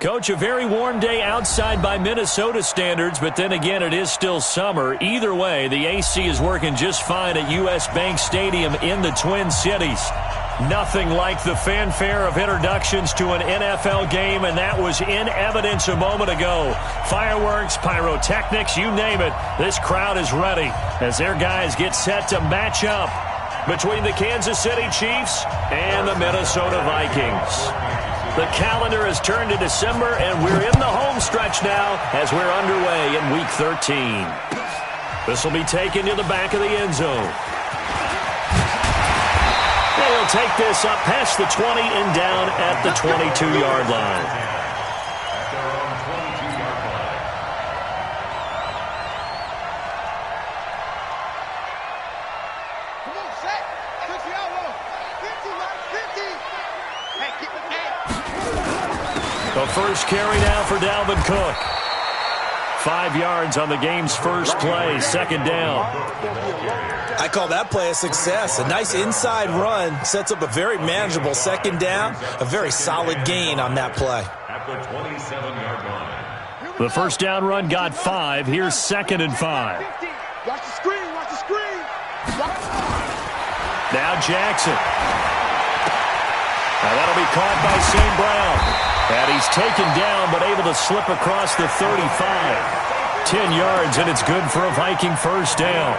Coach, a very warm day outside by Minnesota standards, but then again, it is still summer. Either way, the AC is working just fine at U.S. Bank Stadium in the Twin Cities. Nothing like the fanfare of introductions to an NFL game, and that was in evidence a moment ago. Fireworks, pyrotechnics, you name it. This crowd is ready as their guys get set to match up between the Kansas City Chiefs and the Minnesota Vikings. The calendar has turned to December, and we're in the home stretch now as we're underway in Week 13. This will be taken to the back of the end zone. They'll take this up past the 20 and down at the 22-yard line. The first carry now for Dalvin Cook. 5 yards on the game's first play, second down. I call that play a success. A nice inside run sets up a very manageable second down, a very solid gain on that play. At the 27-yard line. The first down run got 5. Here's 2nd and 5. Watch the screen, watch the screen. Now Jackson. Now that'll be caught by St. Brown. And he's taken down, but able to slip across the 35. 10 yards, and it's good for a Viking first down.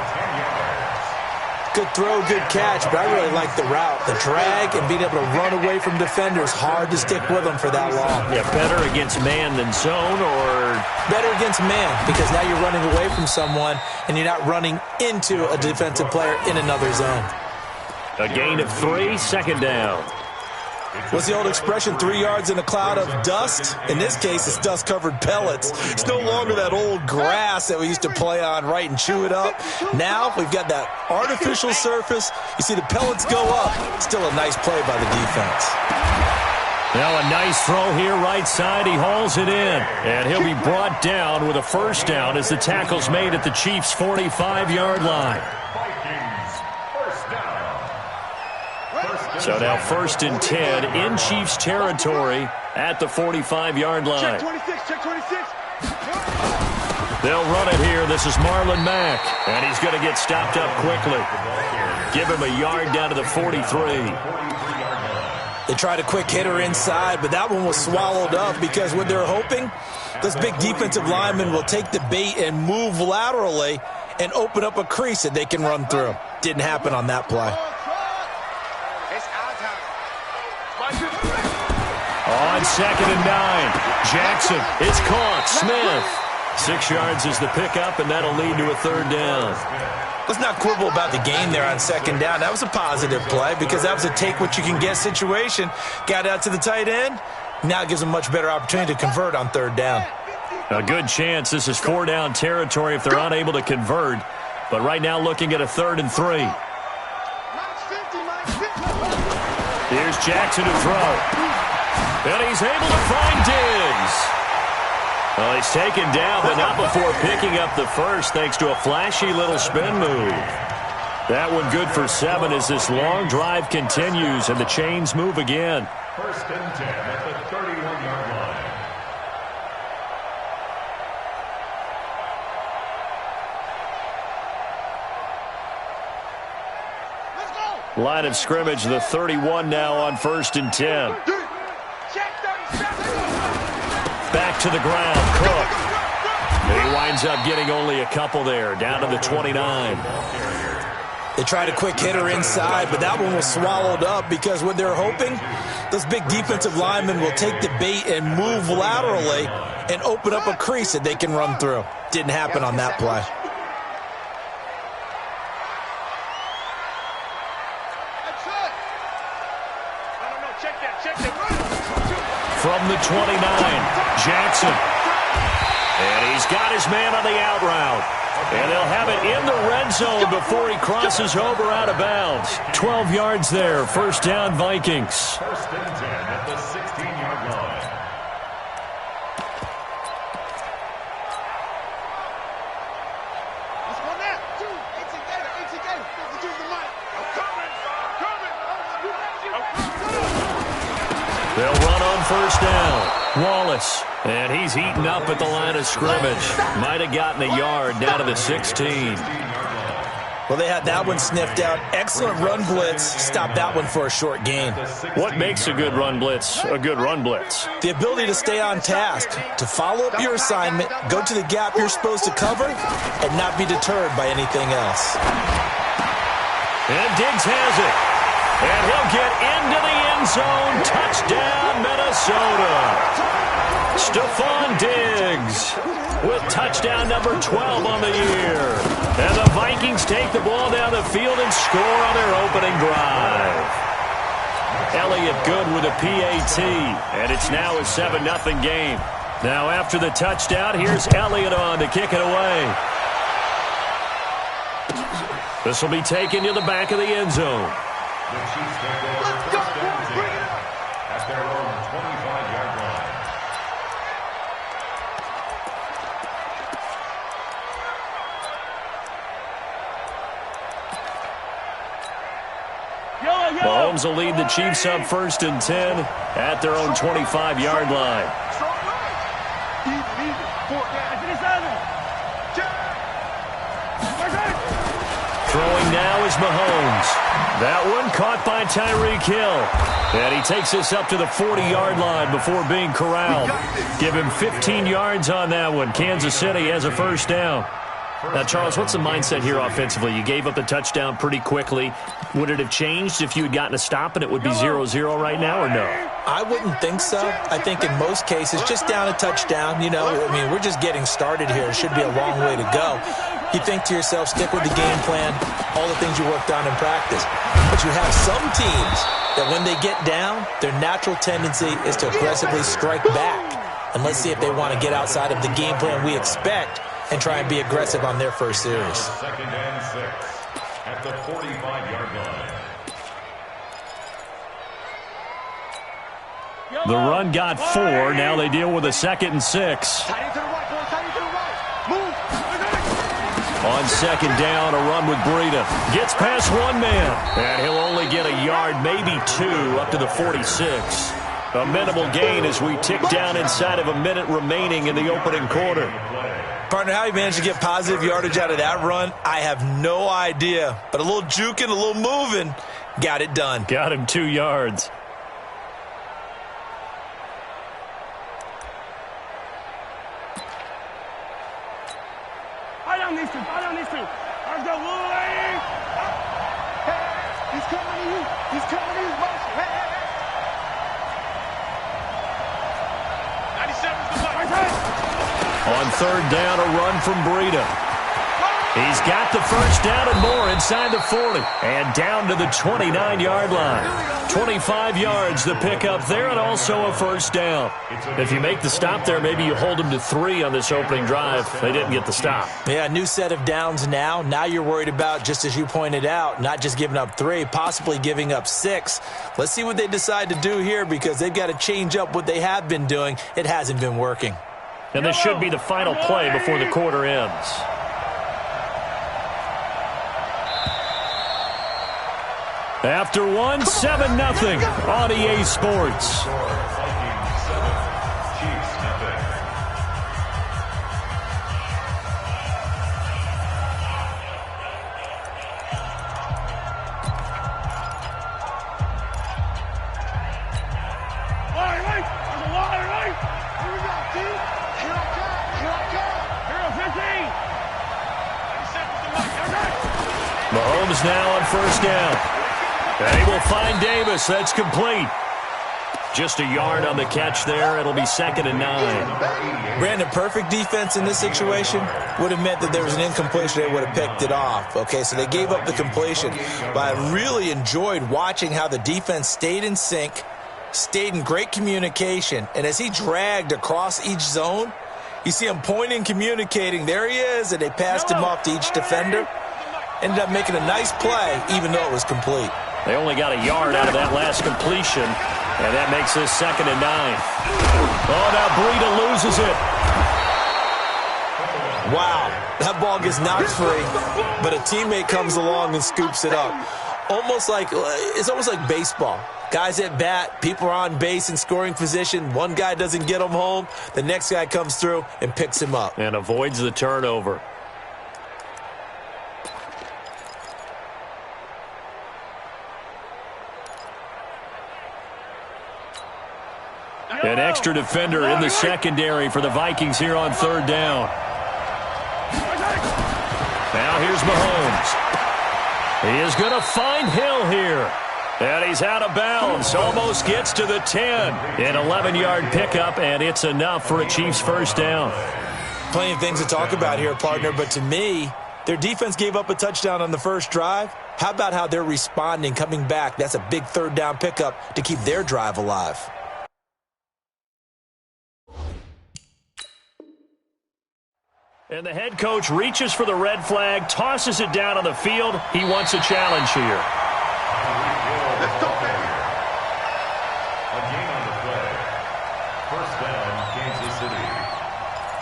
Good throw, good catch, but I really like the route. The drag and being able to run away from defenders. Hard to stick with them for that long. Yeah, better against man than zone, or? Better against man, because now you're running away from someone, and you're not running into a defensive player in another zone. A gain of 3, second down. What's the old expression, 3 yards in a cloud of dust? In this case, it's dust-covered pellets. It's no longer that old grass that we used to play on, right, and chew it up. Now we've got that artificial surface. You see the pellets go up. Still a nice play by the defense. Now a nice throw here right side. He hauls it in, and he'll be brought down with a first down as the tackle's made at the Chiefs' 45-yard line. So now 1st and 10 in Chiefs territory at the 45-yard line. Check 26, check 26. They'll run it here. This is Marlon Mack, and he's going to get stopped up quickly. Give him a yard down to the 43. They tried a quick hitter inside, but that one was swallowed up because what they're hoping, this big defensive lineman will take the bait and move laterally and open up a crease that they can run through. Didn't happen on that play. On 2nd and 9, Jackson, it's caught. Smith. 6 yards is the pickup, and that'll lead to a 3rd down. Let's not quibble about the gain there on 2nd down. That was a positive play because that was a take-what-you-can-get situation. Got out to the tight end. Now it gives them much better opportunity to convert on 3rd down. A good chance. This is 4-down territory if they're unable to convert. But right now looking at a 3rd and 3. Here's Jackson to throw. And he's able to find Diggs. Well, he's taken down, but not before picking up the first thanks to a flashy little spin move. That one good for 7 as this long drive continues and the chains move again. 1st and 10 at the 31-yard line. Line of scrimmage, the 31 now on 1st and 10. Back to the ground, Cook. He winds up getting only a couple there, down to the 29. They tried a quick hitter inside, but that one was swallowed up because what they're hoping, this big defensive lineman will take the bait and move laterally and open up a crease that they can run through. Didn't happen on that play. From the 29, Jackson. And he's got his man on the out route. And they'll have it in the red zone before he crosses over out of bounds. 12 yards there. First down, Vikings. 1st and 10 at the 16-yard line. They'll run on first down. Wallace. And he's eaten up at the line of scrimmage. Might have gotten a yard down to the 16. Well, they had that one sniffed out. Excellent run blitz. Stopped that one for a short gain. What makes a good run blitz a good run blitz? The ability to stay on task, to follow up your assignment, go to the gap you're supposed to cover, and not be deterred by anything else. And Diggs has it. And he'll get into the end zone. Touchdown, Minnesota. Stephon Diggs with touchdown number 12 on the year. And the Vikings take the ball down the field and score on their opening drive. Elliott good with a PAT, and it's now a 7-0 game. Now after the touchdown, here's Elliott on to kick it away. This will be taken to the back of the end zone. The Chiefs take over first and 10 at their own 25-yard line. Mahomes will lead the Chiefs up first and 10 at their own 25-yard line. Throwing now is Mahomes. That one caught by Tyreek Hill. And he takes this up to the 40-yard line before being corralled. Give him 15 yards on that one. Kansas City has a first down. Now, Charles, what's the mindset here offensively? You gave up the touchdown pretty quickly. Would it have changed if you had gotten a stop and it would be 0-0 right now, or no? I wouldn't think so. I think in most cases, just down a touchdown, we're just getting started here. It should be a long way to go. You think to yourself, stick with the game plan, all the things you worked on in practice. But you have some teams that when they get down, their natural tendency is to aggressively strike back. And let's see if they want to get outside of the game plan we expect and try and be aggressive on their first series. Second and 6 at the 45-yard line. The run got 4. Now they deal with a 2nd and 6. On second down, a run with Breida. Gets past one man. And he'll only get a yard, maybe 2, up to the 46. A minimal gain as we tick down inside of a minute remaining in the opening quarter. Partner, how he managed to get positive yardage out of that run, I have no idea. But a little juking, a little moving, got it done. Got him 2 yards. Let's go, Willie! He's coming to you. He's coming to you. Hey. 97's the play. On third down, a run from Breida. He's got the first down and more inside the 40. And down to the 29-yard line. 25 yards the pickup there, and also a first down. If you make the stop there, maybe you hold them to 3 on this opening drive. They didn't get the stop. Yeah, new set of downs now. Now you're worried about, just as you pointed out, not just giving up 3, possibly giving up 6. Let's see what they decide to do here, because they've got to change up what they have been doing. It hasn't been working. And this should be the final play before the quarter ends. After one, 7-0 on EA Sports. Mahomes now on first down. And he will find Davis. That's complete. Just a yard on the catch there. It'll be 2nd and 9. Brandon, perfect defense in this situation would have meant that there was an incompletion. They would have picked it off. Okay, so they gave up the completion. But I really enjoyed watching how the defense stayed in sync, stayed in great communication. And as he dragged across each zone, you see him pointing, communicating. There he is, and they passed him off to each defender. Ended up making a nice play, even though it was complete. They only got a yard out of that last completion, and that makes this 2nd and 9. Oh, now Breida loses it. Wow, that ball gets knocked free, but a teammate comes along and scoops it up. It's almost like baseball. Guys at bat, people are on base in scoring position. One guy doesn't get him home. The next guy comes through and picks him up. And avoids the turnover. An extra defender in the secondary for the Vikings here on third down. Now here's Mahomes. He is going to find Hill here. And he's out of bounds. Almost gets to the 10. An 11-yard pickup, and it's enough for a Chiefs first down. Plenty of things to talk about here, partner, but to me, their defense gave up a touchdown on the first drive. How about how they're responding, coming back? That's a big third down pickup to keep their drive alive. And the head coach reaches for the red flag, tosses it down on the field. He wants a challenge here. Let's go, baby. A gain on the play. First down, Kansas City.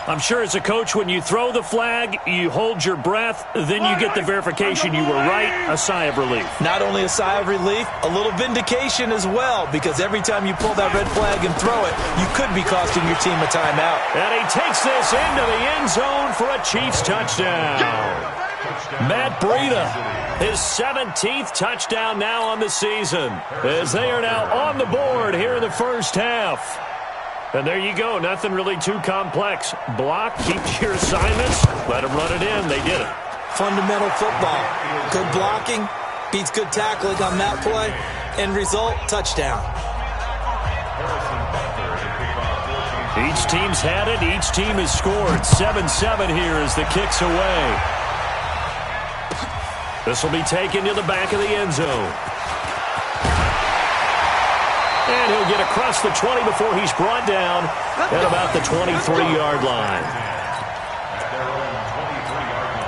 I'm sure as a coach, when you throw the flag, you hold your breath, then you get the verification you were right, a sigh of relief. Not only a sigh of relief, a little vindication as well, because every time you pull that red flag and throw it, you could be costing your team a timeout. And he takes this into the end zone for a Chiefs touchdown. Matt Breida, his 17th touchdown now on the season, as they are now on the board here in the first half. And there you go, nothing really too complex. Block, keep your assignments, let them run it in. They did it. Fundamental football. Good blocking, beats good tackling on that play. End result, touchdown. Each team's had it. Each team has scored. 7-7 here as the kick's away. This will be taken to the back of the end zone. And he'll get across the 20 before he's brought down at about the 23-yard line. At their own 23-yard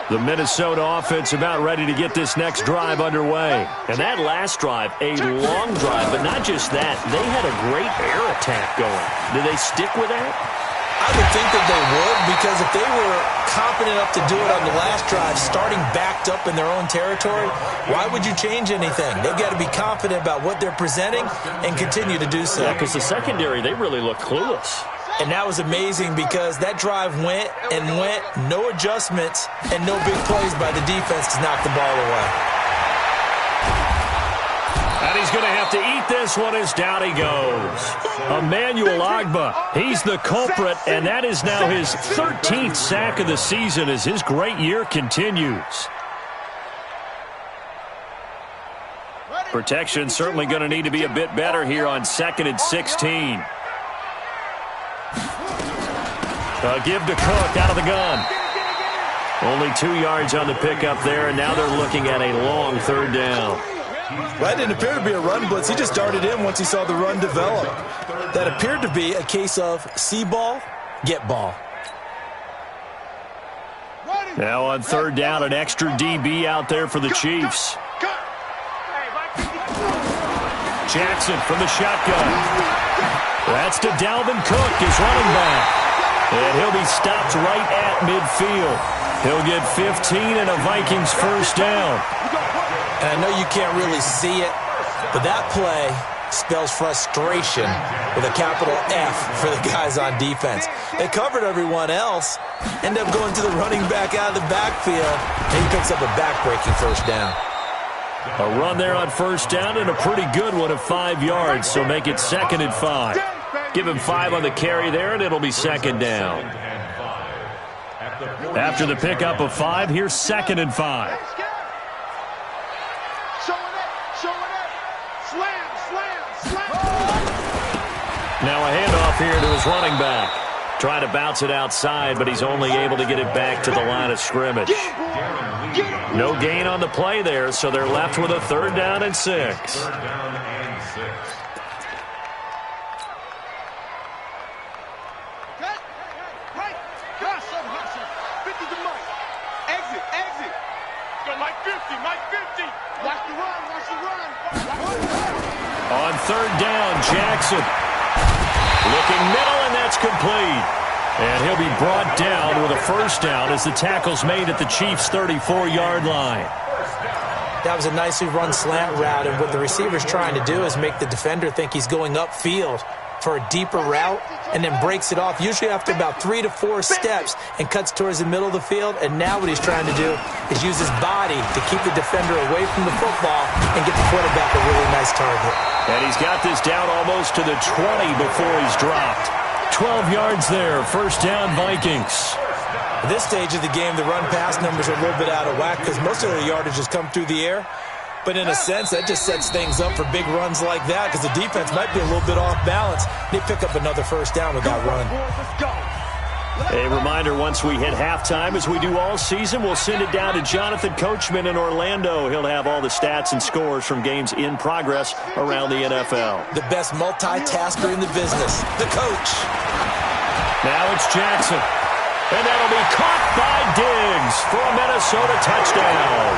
line. The Minnesota offense about ready to get this next drive underway. And that last drive, a long drive, but not just that. They had a great air attack going. Do they stick with that? I would think that they would, because if they were confident enough to do it on the last drive, starting backed up in their own territory, why would you change anything? They've got to be confident about what they're presenting and continue to do so. Yeah, because the secondary, they really look clueless. And that was amazing because that drive went and went, no adjustments, and no big plays by the defense to knock the ball away. And he's going to have to eat this one as down he goes. Emmanuel Ogbah, he's the culprit, and that is now his 13th sack of the season as his great year continues. Protection certainly going to need to be a bit better here on 2nd and 16. Give to Cook out of the gun. Only 2 yards on the pickup there, and now they're looking at a long third down. That didn't appear to be a run blitz. He just darted in once he saw the run develop. That appeared to be a case of see ball, get ball. Now on third down, an extra DB out there for the Chiefs. Jackson from the shotgun. That's to Dalvin Cook, his running back. And he'll be stopped right at midfield. He'll get 15 and a Vikings first down. And I know you can't really see it, but that play spells frustration with a capital F for the guys on defense. They covered everyone else, end up going to the running back out of the backfield, and he picks up a back-breaking first down. A run there on first down and a pretty good one of 5 yards, so make it 2nd and 5. Give him 5 on the carry there, and it'll be 2nd down. After the pickup of 5, here's 2nd and 5. Now a handoff here to his running back. Trying to bounce it outside, but he's only able to get it back to the line of scrimmage. No gain on the play there, so they're left with a 3rd down and 6. On 3rd down, Jackson. Looking middle, and that's complete. And he'll be brought down with a first down as the tackle's made at the Chiefs' 34-yard line. That was a nicely run slant route, and what the receiver's trying to do is make the defender think he's going upfield for a deeper route and then breaks it off, usually after about 3 to 4 steps, and cuts towards the middle of the field. And now what he's trying to do is use his body to keep the defender away from the football and get the quarterback a really nice target. And he's got this down almost to the 20 before he's dropped. 12 yards there, first down Vikings. At this stage of the game, the run-pass numbers are a little bit out of whack because most of their yardage has come through the air. But in a sense, that just sets things up for big runs like that because the defense might be a little bit off balance. They pick up another first down with that run. A reminder, once we hit halftime, as we do all season, we'll send it down to Jonathan Coachman in Orlando. He'll have all the stats and scores from games in progress around the NFL. The best multitasker in the business, the coach. Now it's Jackson. And that'll be caught by Diggs for a Minnesota touchdown.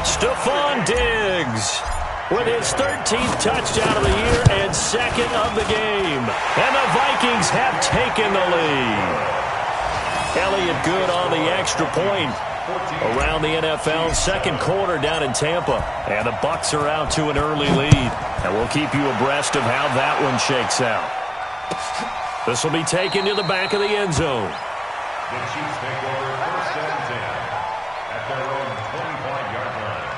Stephon Diggs with his 13th touchdown of the year and second of the game. And the Vikings have taken the lead. Elliott good on the extra point. Around the NFL, second quarter down in Tampa. And the Bucs are out to an early lead. And we'll keep you abreast of how that one shakes out. This will be taken to the back of the end zone. The Chiefs take over first and 10 at their own 25-yard line.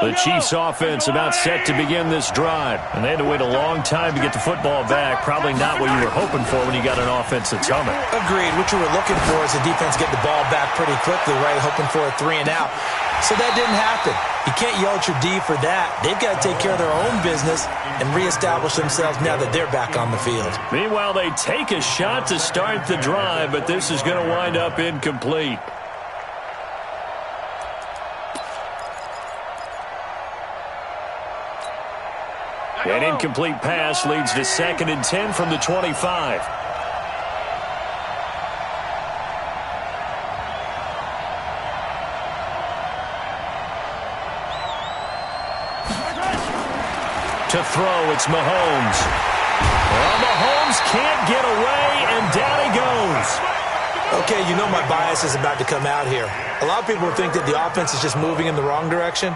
The Chiefs offense about set to begin this drive. And they had to wait a long time to get the football back. Probably not what you were hoping for when you got an offense that's humming. Agreed. What you were looking for is the defense get the ball back pretty quickly, right? Hoping for a 3 and out. So that didn't happen. You can't yell at your D for that. They've got to take care of their own business and reestablish themselves now that they're back on the field. Meanwhile, they take a shot to start the drive, but this is going to wind up incomplete. An incomplete pass leads to 2nd and 10 from the 25. To throw, it's Mahomes. Well, Mahomes can't get away, and down he goes. Okay, you know my bias is about to come out here. A lot of people think that the offense is just moving in the wrong direction.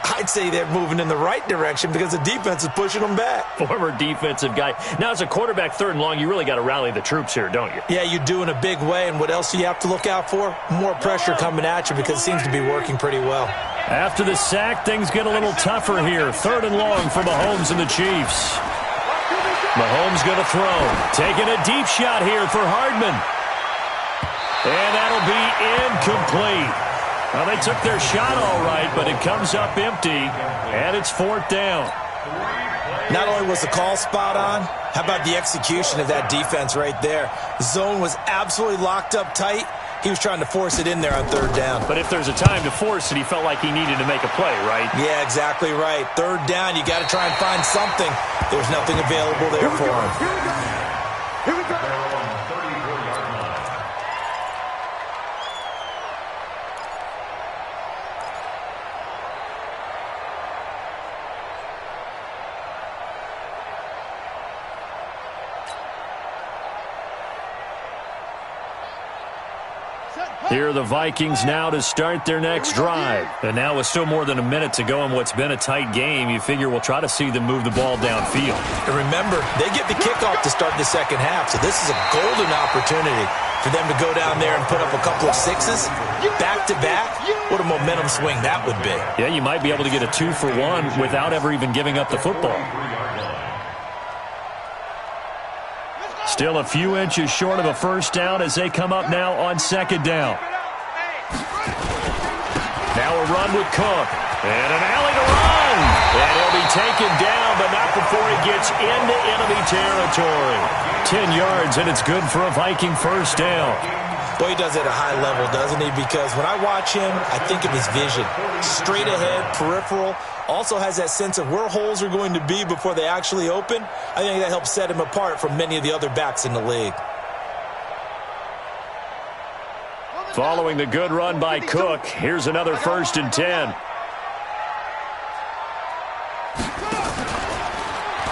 I'd say they're moving in the right direction because the defense is pushing them back. Former defensive guy. Now, as a quarterback, 3rd and long, you really got to rally the troops here, don't you? Yeah, you do in a big way. And what else do you have to look out for? More pressure coming at you because it seems to be working pretty well. After the sack, things get a little tougher here. 3rd and long for Mahomes and the Chiefs. Mahomes going to throw. Taking a deep shot here for Hardman. And that'll be incomplete. Well, they took their shot all right, but it comes up empty, and it's 4th down. Not only was the call spot on, how about the execution of that defense right there? The zone was absolutely locked up tight. He was trying to force it in there on 3rd down. But if there's a time to force it, he felt like he needed to make a play, right? Yeah, exactly right. 3rd down, you got to try and find something. There's nothing available there for him. Here we go. Their own 34-yard line. Here are the Vikings now to start their next drive. And now with still more than a minute to go in what's been a tight game, you figure we'll try to see them move the ball downfield. And remember, they get the kickoff to start the second half, so this is a golden opportunity for them to go down there and put up a couple of sixes back-to-back. What a momentum swing that would be. Yeah, you might be able to get a 2-for-1 without ever even giving up the football. Still a few inches short of a first down as they come up now on 2nd down. Now a run with Cook. And an alley to run. And he'll be taken down, but not before he gets into enemy territory. 10 yards, and it's good for a Viking first down. Boy, he does it at a high level, doesn't he? Because when I watch him, I think of his vision. Straight ahead, peripheral, Also has that sense of where holes are going to be before they actually open. I think that helps set him apart from many of the other backs in the league. Following the good run by Cook, here's another 1st and 10.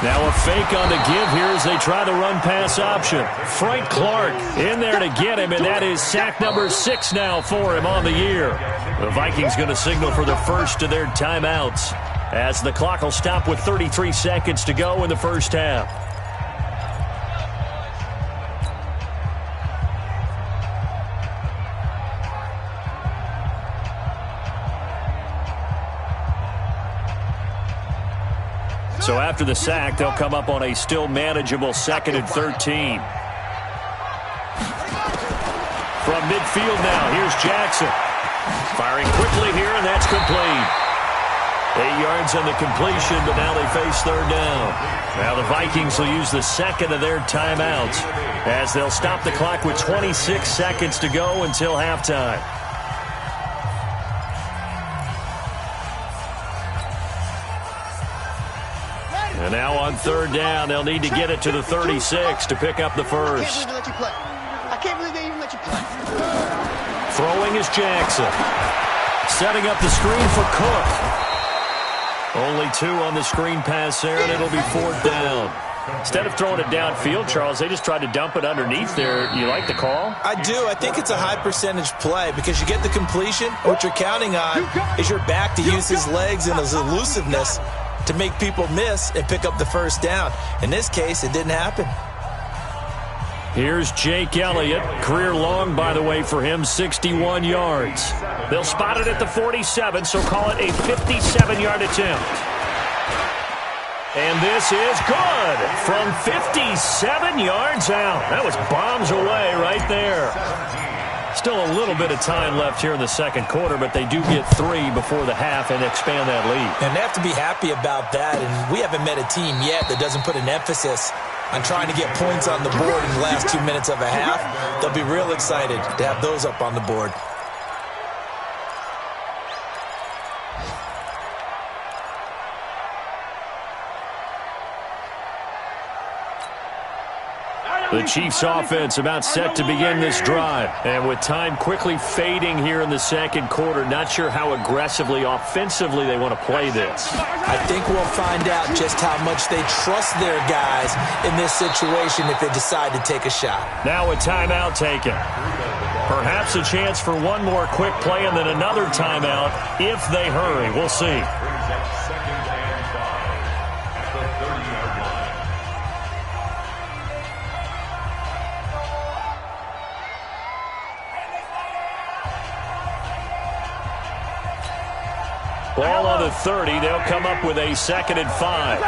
Now a fake on the give here as they try the run-pass option. Frank Clark in there to get him, and that is sack number 6 now for him on the year. The Vikings going to signal for the first of their timeouts as the clock will stop with 33 seconds to go in the first half. So after the sack, they'll come up on a still manageable 2nd and 13. From midfield now, here's Jackson. Firing quickly here, and that's complete. 8 yards on the completion, but now they face 3rd down. Now the Vikings will use the 2nd of their timeouts as they'll stop the clock with 26 seconds to go until halftime. And now on 3rd down, they'll need to get it to the 36 to pick up the first. I can't believe they even let you play. Throwing is Jackson. Setting up the screen for Cook. Only 2 on the screen pass there, and it'll be 4th down. Instead of throwing it downfield, Charles, they just tried to dump it underneath there. You like the call? I do. I think it's a high-percentage play because you get the completion. What you're counting on is your back to use his legs and his elusiveness to make people miss and pick up the 1st down. In this case, it didn't happen. Here's Jake Elliott. Career long, by the way, for him, 61 yards. They'll spot it at the 47, so call it a 57-yard attempt. And this is good from 57 yards out. That was bombs away right there. Still a little bit of time left here in the 2nd quarter, but they do get 3 before the half and expand that lead. And they have to be happy about that, and we haven't met a team yet that doesn't put an emphasis on trying to get points on the board in the last 2 minutes of a half. They'll be real excited to have those up on the board. The Chiefs offense about set to begin this drive. And with time quickly fading here in the 2nd quarter, not sure how aggressively, offensively they want to play this. I think we'll find out just how much they trust their guys in this situation if they decide to take a shot. Now a timeout taken. Perhaps a chance for one more quick play and then another timeout if they hurry. We'll see. Ball on the 30. They'll come up with a 2nd and 5. 97's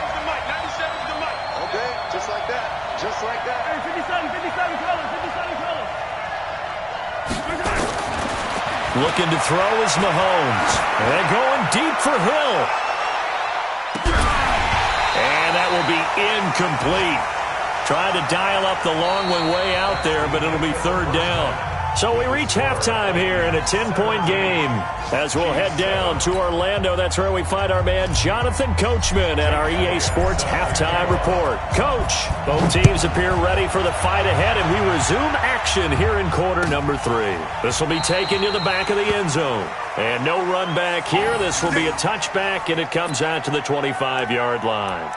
the mic. 97's the mic. Okay, just like that. Just like that. Hey, 57 colors. 57 colors. Looking to throw is Mahomes. And going deep for Hill. And that will be incomplete. Trying to dial up the long one way out there, but it'll be 3rd down. So we reach halftime here in a 10-point game. As we'll head down to Orlando, that's where we find our man Jonathan Coachman at our EA Sports Halftime Report. Coach, both teams appear ready for the fight ahead, and we resume action here in quarter number 3. This will be taken to the back of the end zone. And no run back here. This will be a touchback, and it comes out to the 25-yard line.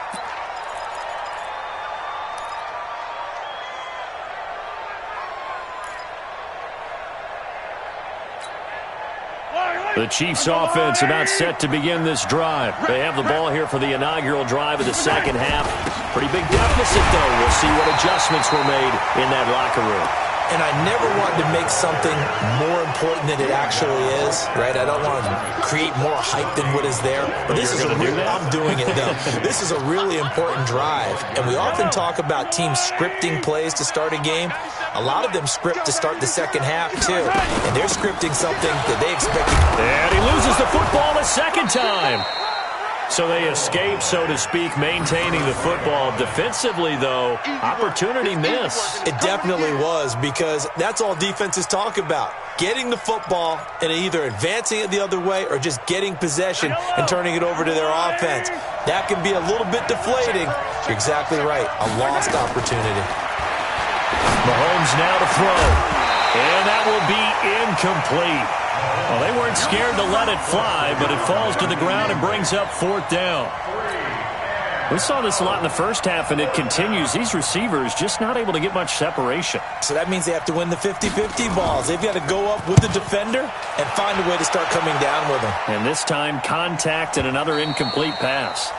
The Chiefs offense about set to begin this drive. They have the ball here for the inaugural drive of the 2nd half. Pretty big deficit, though. We'll see what adjustments were made in that locker room. And I never want to make something more important than it actually is, right? I don't want to create more hype than what is there. But this is I'm doing it, though. This is a really important drive. And we often talk about teams scripting plays to start a game. A lot of them script to start the 2nd half, too. And they're scripting something that they expect. And he loses the football a 2nd time. So they escape, so to speak, maintaining the football. Defensively, though, opportunity miss. It definitely was, because that's all defenses talk about. Getting the football and either advancing it the other way or just getting possession and turning it over to their offense. That can be a little bit deflating. You're exactly right. A lost opportunity. Mahomes now to throw. And that will be incomplete. Well, they weren't scared to let it fly, but it falls to the ground and brings up 4th down. We saw this a lot in the first half, and it continues. These receivers just not able to get much separation. So that means they have to win the 50-50 balls. They've got to go up with the defender and find a way to start coming down with them. And this time, contact and another incomplete pass.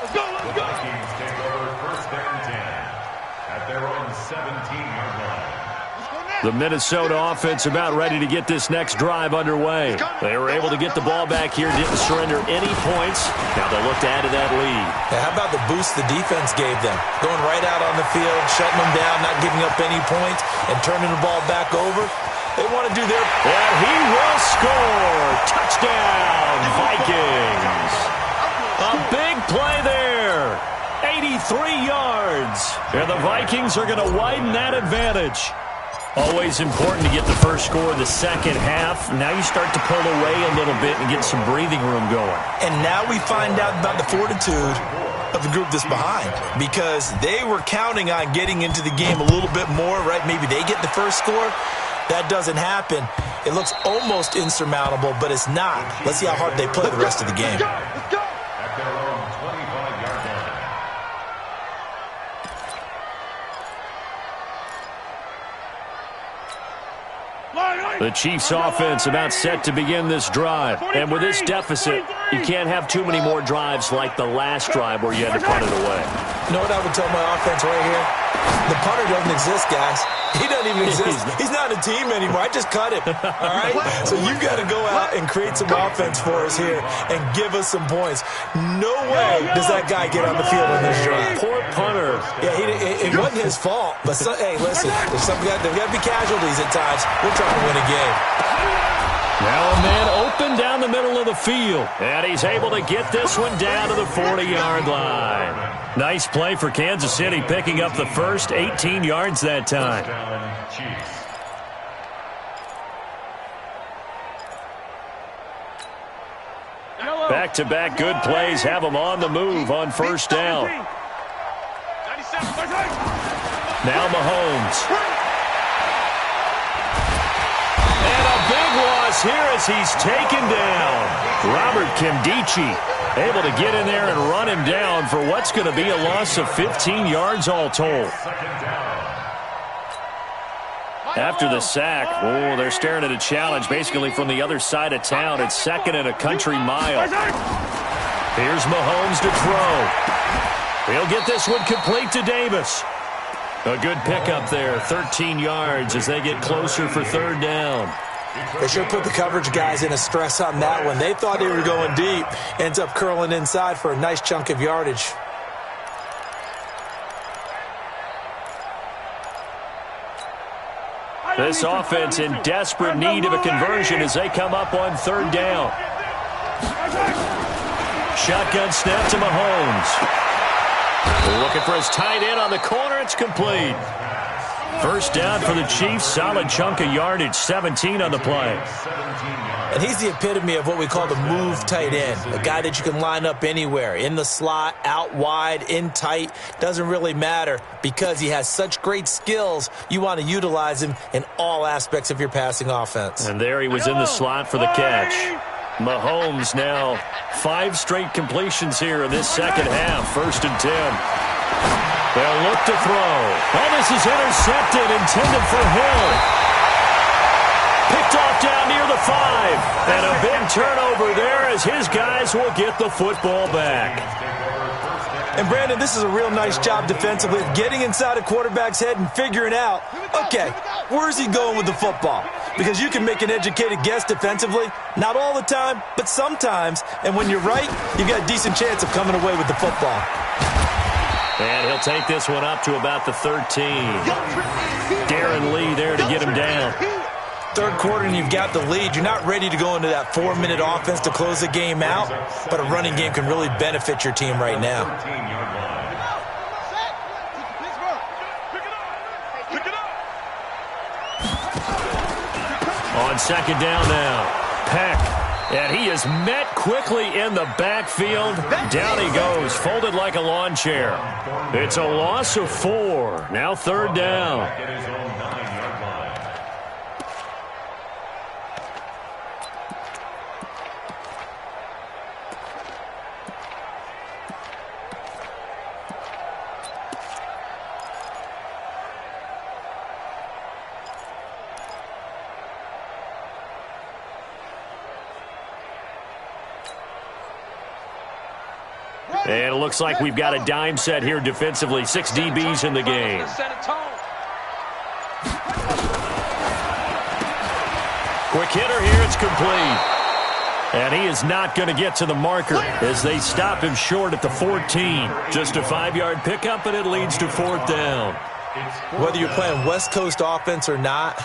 Let's go, let's go. The Vikings take over 1st and 10 at their own 17-yard line. The Minnesota offense about ready to get this next drive underway. They were able to get the ball back here, didn't surrender any points. Now they'll look to add to that lead. Now, how about the boost the defense gave them? Going right out on the field, shutting them down, not giving up any points, and turning the ball back over. They want to do their... And he will score! Touchdown, Vikings! A big play there. 83 yards. And the Vikings are going to widen that advantage. Always important to get the first score in the second half. Now you start to pull away a little bit and get some breathing room going. And now we find out about the fortitude of the group that's behind, because they were counting on getting into the game a little bit more, right? Maybe they get the first score. That doesn't happen. It looks almost insurmountable, but it's not. Let's see how hard they play the rest of the game. At their own 25-yard line. The Chiefs offense about set to begin this drive. And with this deficit, you can't have too many more drives like the last drive where you had to punt it away. You know what I would tell my offense right here? The punter doesn't exist, guys. He doesn't even exist. He's not a team anymore. I just cut him. All right? So you've got to go out and create some offense for us here and give us some points. No way does that guy get on the field in this drive. Poor punter. Yeah, it wasn't his fault. But, hey, listen, there's got to be casualties at times. We're trying to win a game. Now a man open down the middle of the field. And he's able to get this one down to the 40-yard line. Nice play for Kansas City, picking up the first 18 yards that time. Chiefs. Back-to-back good plays have them on the move on first down. Now Mahomes. And a big loss here as he's taken down. Robert Kimdichie able to get in there and run him down for what's going to be a loss of 15 yards all told. After the sack, they're staring at a challenge basically from the other side of town. It's 2nd and a country mile. Here's Mahomes to throw. He'll get this one complete to Davis. A good pickup there, 13 yards as they get closer for 3rd down. They should put the coverage guys in a stress on that one. They thought they were going deep. Ends up curling inside for a nice chunk of yardage. This offense in desperate need of a conversion as they come up on 3rd down. Shotgun snap to Mahomes. Looking for his tight end on the corner. It's complete. First down for the Chiefs. Solid chunk of yardage. 17 on the play. And he's the epitome of what we call the move tight end. A guy that you can line up anywhere. In the slot, out wide, in tight. Doesn't really matter because he has such great skills. You want to utilize him in all aspects of your passing offense. And there he was in the slot for the catch. Mahomes now 5 straight completions here in this second half. 1st and 10. They'll look to throw. Oh, this is intercepted, intended for Hill. Picked off down near the 5. And a big turnover there as his guys will get the football back. And, Brandon, this is a real nice job defensively of getting inside a quarterback's head and figuring out, okay, where's he going with the football? Because you can make an educated guess defensively. Not all the time, but sometimes. And when you're right, you've got a decent chance of coming away with the football. And he'll take this one up to about the 13. Darren Lee there to get him down. third quarter and you've got the lead, you're not ready to go into that 4-minute offense to close the game out, but a running game can really benefit your team right now. On second down now, Peck. And he is met quickly in the backfield. Down he goes, folded like a lawn chair. It's a loss of 4. Now third down. And it looks like we've got a dime set here defensively. 6 DBs in the game. Quick hitter here. It's complete. And he is not going to get to the marker as they stop him short at the 14. Just a 5-yard pickup, and it leads to fourth down. Whether you're playing West Coast offense or not,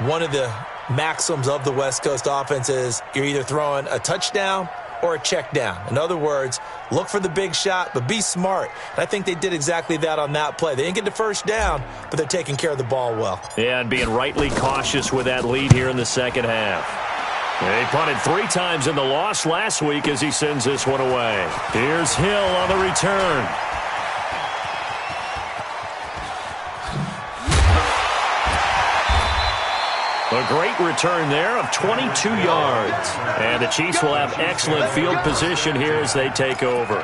one of the maxims of the West Coast offense is you're either throwing a touchdown or a check down. In other words, look for the big shot, but be smart. And I think they did exactly that on that play. They didn't get the first down, but they're taking care of the ball well. Yeah, and being rightly cautious with that lead here in the second half. They punted 3 times in the loss last week as he sends this one away. Here's Hill on the return. A great return there of 22 yards. And the Chiefs will have excellent field position here as they take over.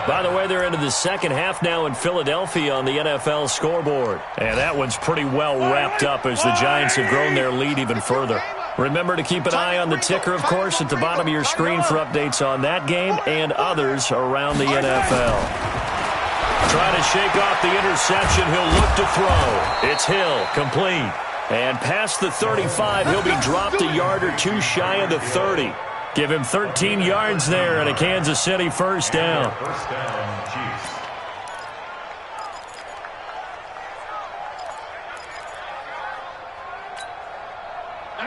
By the way, they're into the second half now in Philadelphia on the NFL scoreboard. And that one's pretty well wrapped up as the Giants have grown their lead even further. Remember to keep an eye on the ticker, of course, at the bottom of your screen for updates on that game and others around the NFL. Trying to shake off the interception. He'll look to throw. It's Hill, complete. And past the 35, he'll be dropped a yard or 2 shy of the 30. Give him 13 yards there and a Kansas City first down. First down, Chiefs.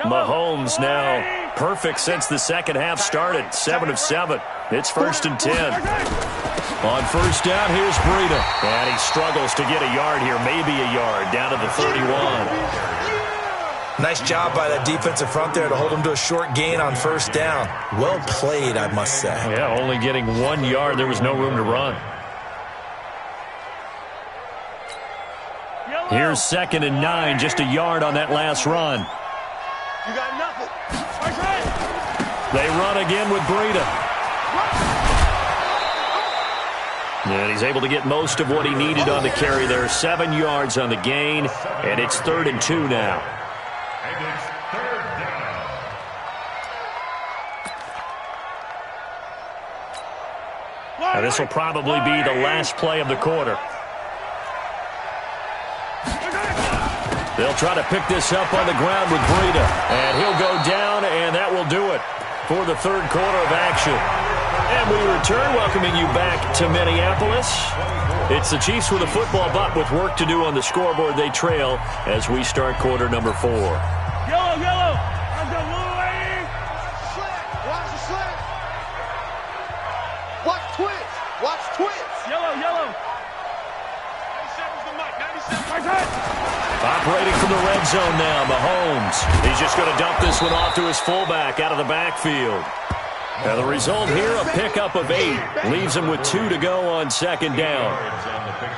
Mahomes now perfect since the second half started. 7 of 7. It's first and 10. On first down, here's Breida. And he struggles to get a yard here, maybe a yard, down to the 31. Nice job by that defensive front there to hold him to a short gain on first down. Well played, I must say. Yeah, only getting 1 yard. There was no room to run. Here's second and 9, just a yard on that last run. You got nothing. They run again with Breida. And he's able to get most of what he needed on the carry there. 7 yards on the gain, and it's 3rd and 2 now. And it's 3rd down. Now this will probably be the last play of the quarter. They'll try to pick this up on the ground with Breida. And he'll go down, and that will do it for the 3rd quarter of action. And we return, welcoming you back to Minneapolis. It's the Chiefs with a football, but with work to do on the scoreboard, they trail as we start quarter number 4. Yellow, yellow. I'm the Louis. Slant. Watch the slant. Watch twitch. Watch twitch. Yellow, yellow. 97's the mic. 97. Operating from the red zone now, Mahomes. He's just going to dump this one off to his fullback out of the backfield. Now the result here, a pickup of 8. Leaves him with 2 to go on second down.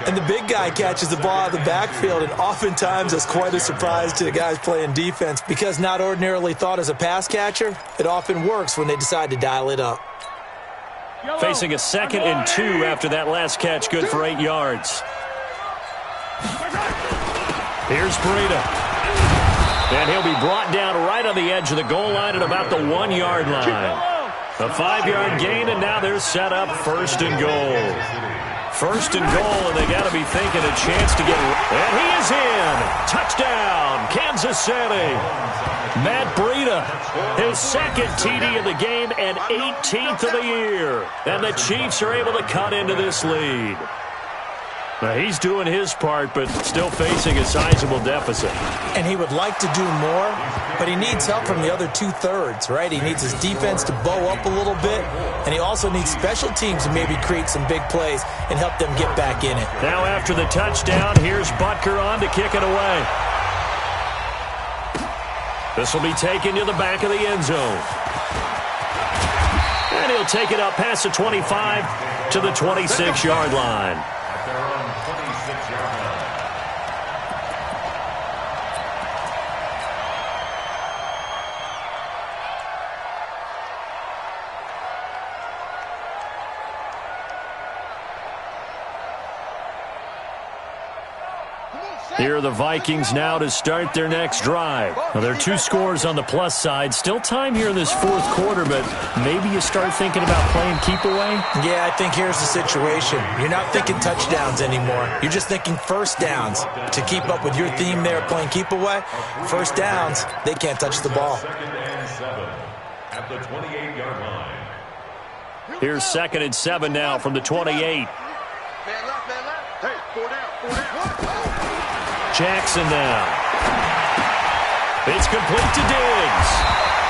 And the big guy catches the ball out of the backfield, and oftentimes that's quite a surprise to the guys playing defense because not ordinarily thought as a pass catcher, it often works when they decide to dial it up. Facing a 2nd and 2 after that last catch, good for 8 yards. Here's Breida. And he'll be brought down right on the edge of the goal line at about the 1-yard line. A 5-yard gain, and now they're set up 1st and goal. 1st and goal, and they got to be thinking a chance to get it. And he is in. Touchdown, Kansas City. Matt Breida, his 2nd TD of the game and 18th of the year. And the Chiefs are able to cut into this lead. Now, he's doing his part, but still facing a sizable deficit. And he would like to do more, but he needs help from the other two-thirds, right? He needs his defense to bow up a little bit, and he also needs special teams to maybe create some big plays and help them get back in it. Now after the touchdown, here's Butker on to kick it away. This will be taken to the back of the end zone. And he'll take it up past the 25 to the 26-yard line. At their own 26-yard line. Here are the Vikings now to start their next drive. Now, there are 2 scores on the plus side. Still time here in this fourth quarter, but maybe you start thinking about playing keep away? Yeah, I think here's the situation. You're not thinking touchdowns anymore. You're just thinking first downs. To keep up with your theme there playing keep away, first downs, they can't touch the ball. 2nd and 7 at the 28-yard line. Here's 2nd and 7 now from the 28. Man left, man left. Hey, 4 down. Jackson now. It's complete to Diggs.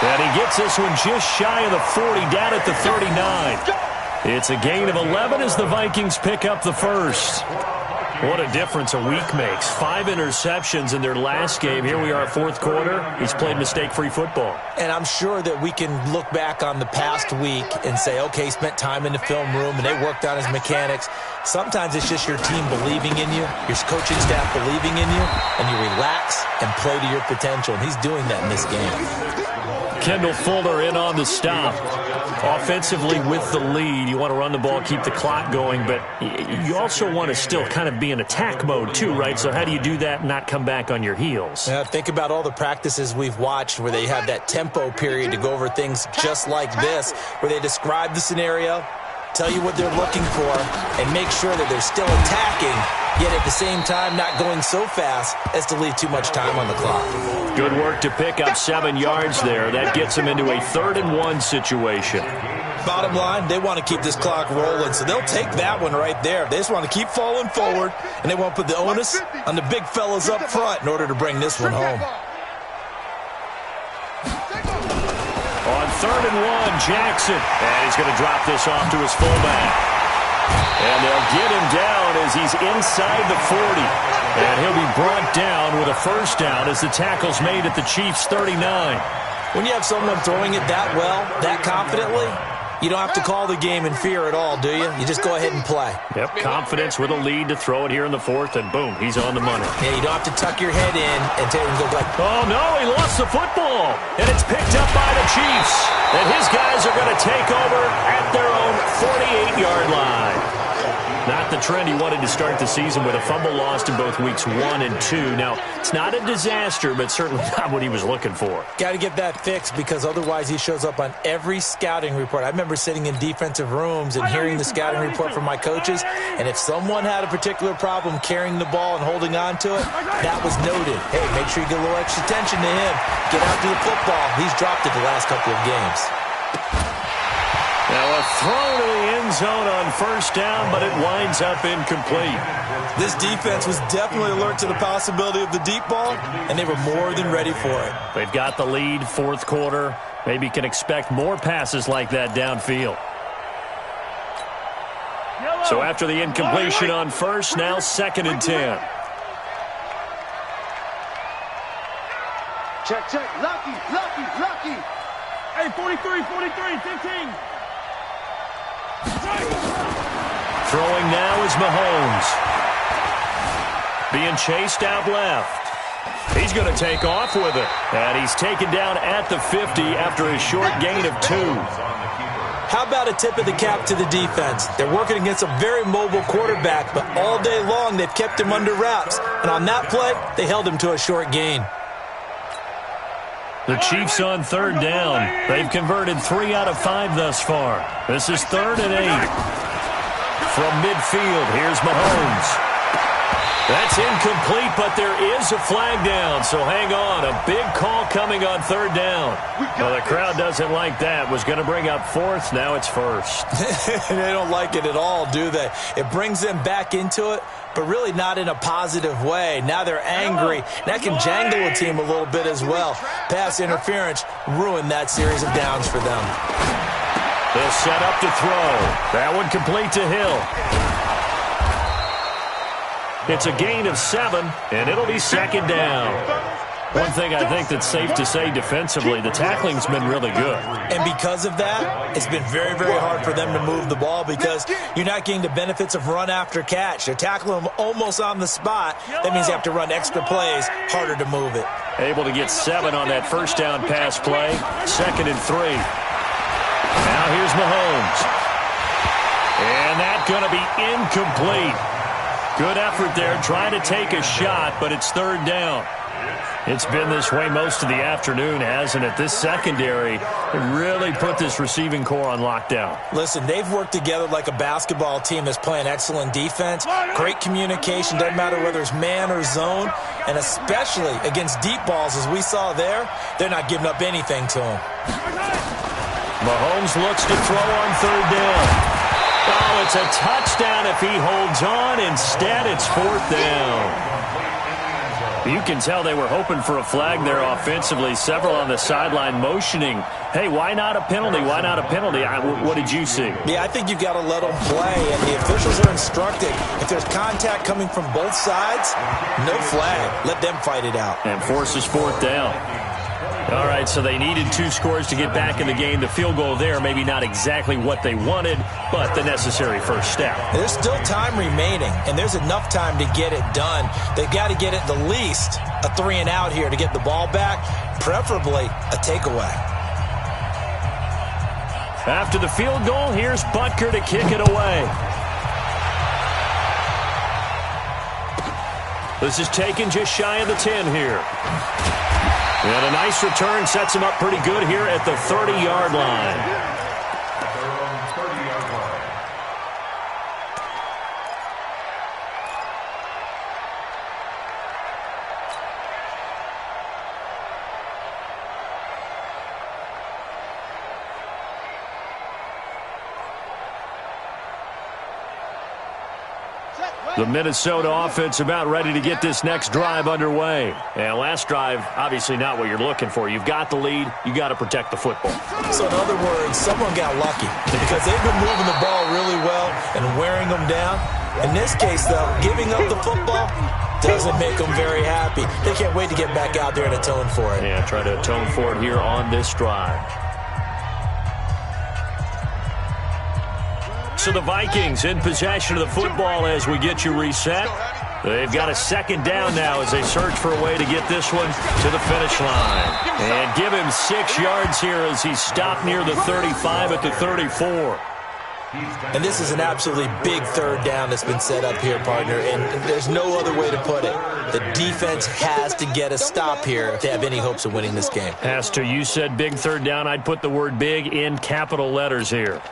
And he gets this one just shy of the 40, down at the 39. It's a gain of 11 as the Vikings pick up the first. What a difference a week makes. 5 interceptions in their last game. Here we are at fourth quarter. He's played mistake-free football. And I'm sure that we can look back on the past week and say, okay, he spent time in the film room and they worked on his mechanics. Sometimes it's just your team believing in you, your coaching staff believing in you, and you relax and play to your potential. And he's doing that in this game. Kendall Fuller in on the stop. Offensively with the lead, you want to run the ball, keep the clock going, but you also want to still kind of be in attack mode too, right? So how do you do that and not come back on your heels? Yeah, think about all the practices we've watched where they have that tempo period to go over things just like this, where they describe the scenario, tell you what they're looking for, and make sure that they're still attacking, yet at the same time not going so fast as to leave too much time on the clock. Good work to pick up 7 yards there. That gets them into a 3rd and 1 situation. Bottom line, they want to keep this clock rolling, so they'll take that one right there. They just want to keep falling forward, and they want to put the onus on the big fellas up front in order to bring this one home. On 3rd and 1, Jackson. And he's going to drop this off to his fullback. And they'll get him down as he's inside the 40. And he'll be brought down with a first down as the tackle's made at the Chiefs' 39. When you have someone throwing it that well, that confidently, you don't have to call the game in fear at all, do you? You just go ahead and play. Yep, confidence with a lead to throw it here in the 4th, and boom, he's on the money. Yeah, you don't have to tuck your head in and take and go like, oh, no, he lost the football. And it's picked up by the Chiefs. And his guys are going to take over at their own 48-yard line. Not the trend he wanted to start the season with a fumble lost in both weeks 1 and 2. Now, it's not a disaster, but certainly not what he was looking for. Got to get that fixed because otherwise he shows up on every scouting report. I remember sitting in defensive rooms and hearing the scouting report from my coaches, and if someone had a particular problem carrying the ball and holding on to it, that was noted. Hey, make sure you get a little extra attention to him. Get after the football. He's dropped it the last couple of games. Now a throw to the end zone on first down, but it winds up incomplete. This defense was definitely alert to the possibility of the deep ball, and they were more than ready for it. They've got the lead, fourth quarter. Maybe can expect more passes like that downfield. So after the incompletion on first, now 2nd and 10. Check, check. Lucky. Hey, 43, 15. Throwing now is Mahomes. Being chased out left. He's going to take off with it. And he's taken down at the 50 after a short gain of 2. How about a tip of the cap to the defense? They're working against a very mobile quarterback, but all day long they've kept him under wraps. And on that play, they held him to a short gain. The Chiefs on 3rd down. They've converted 3 out of 5 thus far. This is 3rd and 8. From midfield, here's Mahomes. That's incomplete, but there is a flag down, so hang on. A big call coming on third down. Well, the crowd doesn't like that. Was going to bring up fourth. Now it's first. They don't like it at all, do they? It brings them back into it, but really not in a positive way. Now they're angry. That can jangle a team a little bit as well. Pass interference ruined that series of downs for them. They'll set up to throw. That one complete to Hill. It's a gain of 7, and it'll be second down. One thing I think that's safe to say defensively, the tackling's been really good. And because of that, it's been very, very hard for them to move the ball because you're not getting the benefits of run after catch. They're tackling them almost on the spot. That means you have to run extra plays, harder to move it. Able to get 7 on that first down pass play. 2nd and 3. Now here's Mahomes. And that's going to be incomplete. Good effort there, trying to take a shot, but it's third down. It's been this way most of the afternoon, hasn't it? This secondary really put this receiving core on lockdown. Listen, they've worked together like a basketball team that's playing excellent defense. Great communication, doesn't matter whether it's man or zone, and especially against deep balls, as we saw there, they're not giving up anything to them. Mahomes looks to throw on third down. Oh, it's a touchdown if he holds on. Instead, it's fourth down. You can tell they were hoping for a flag there offensively. Several on the sideline motioning, hey, why not a penalty? Why not a penalty? What did you see? Yeah, I think you've got to let them play, and the officials are instructed. If there's contact coming from both sides, no flag. Let them fight it out. And forces fourth down. All right, so they needed 2 scores to get back in the game. The field goal there, maybe not exactly what they wanted, but the necessary first step. There's still time remaining, and there's enough time to get it done. They've got to get at the least a 3-and-out here to get the ball back, preferably a takeaway. After the field goal, here's Butker to kick it away. This is taken just shy of the 10 here. And a nice return sets him up pretty good here at the 30-yard line. The Minnesota offense about ready to get this next drive underway. And last drive, obviously not what you're looking for. You've got the lead. You got to protect the football. So in other words, someone got lucky because they've been moving the ball really well and wearing them down. In this case, though, giving up the football doesn't make them very happy. They can't wait to get back out there and atone for it. Yeah, try to atone for it here on this drive. So the Vikings in possession of the football as we get you reset. They've got a second down now as they search for a way to get this one to the finish line. And give him 6 yards here as he's stopped near the 35 at the 34. And this is an absolutely big third down that's been set up here, partner, and there's no other way to put it. The defense has to get a stop here if they have any hopes of winning this game. Has to. You said big third down. I'd put the word big in capital letters here.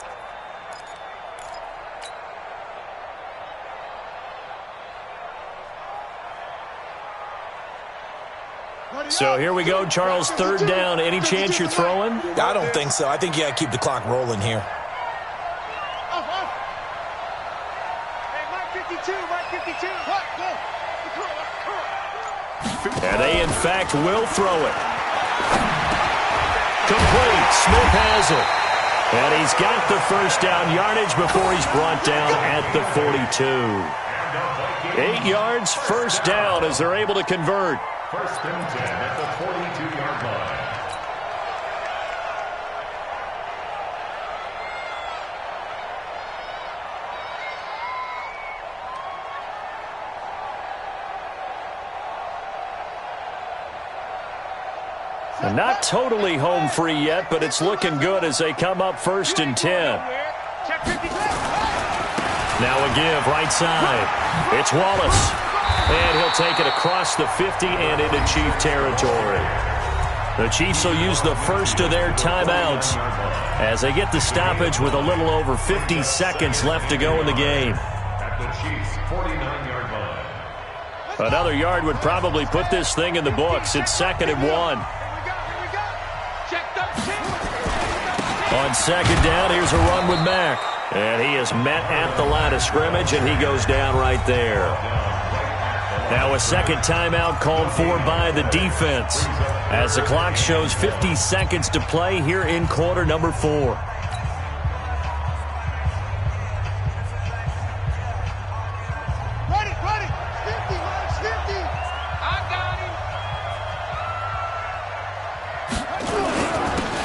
So here we go, Charles, third down. Any chance you're throwing? I don't think so. I think you got to keep the clock rolling here. And they, in fact, will throw it. Complete. Smith has it. And he's got the first down yardage before he's brought down at the 42. 8 yards, first down as they're able to convert. First and 10 at the 42-yard line. And not totally home free yet, but it's looking good as they come up first and 10. Now a give, right side. It's Wallace. And he'll take it across the 50 and into Chief territory. The Chiefs will use the first of their timeouts as they get the stoppage with a little over 50 seconds left to go in the game. At the Chiefs' 49-yard line. Another yard would probably put this thing in the books. It's 2nd and 1. On 2nd down, here's a run with Mack. And he is met at the line of scrimmage, and he goes down right there. Now a second timeout called for by the defense as the clock shows 50 seconds to play here in quarter number 4.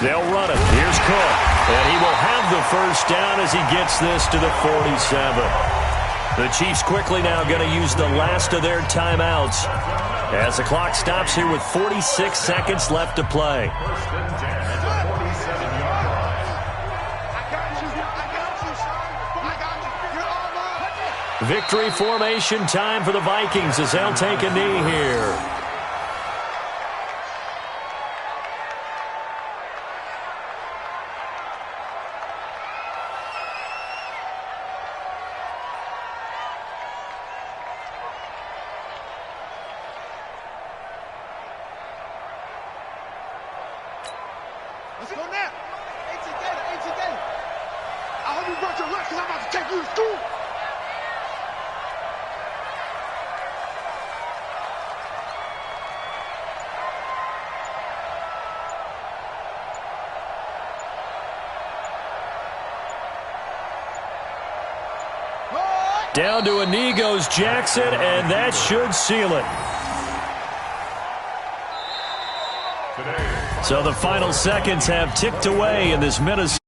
They'll run it. Here's Cook. And he will have the first down as he gets this to the 47. The Chiefs quickly now going to use the last of their timeouts as the clock stops here with 46 seconds left to play. Victory formation time for the Vikings as they'll take a knee here. Let's go now. Ain't together. I hope you brought your lunch because I'm about to take you to school. Down to a knee goes Jackson, and that should seal it. So the final seconds have ticked away in this Minnesota.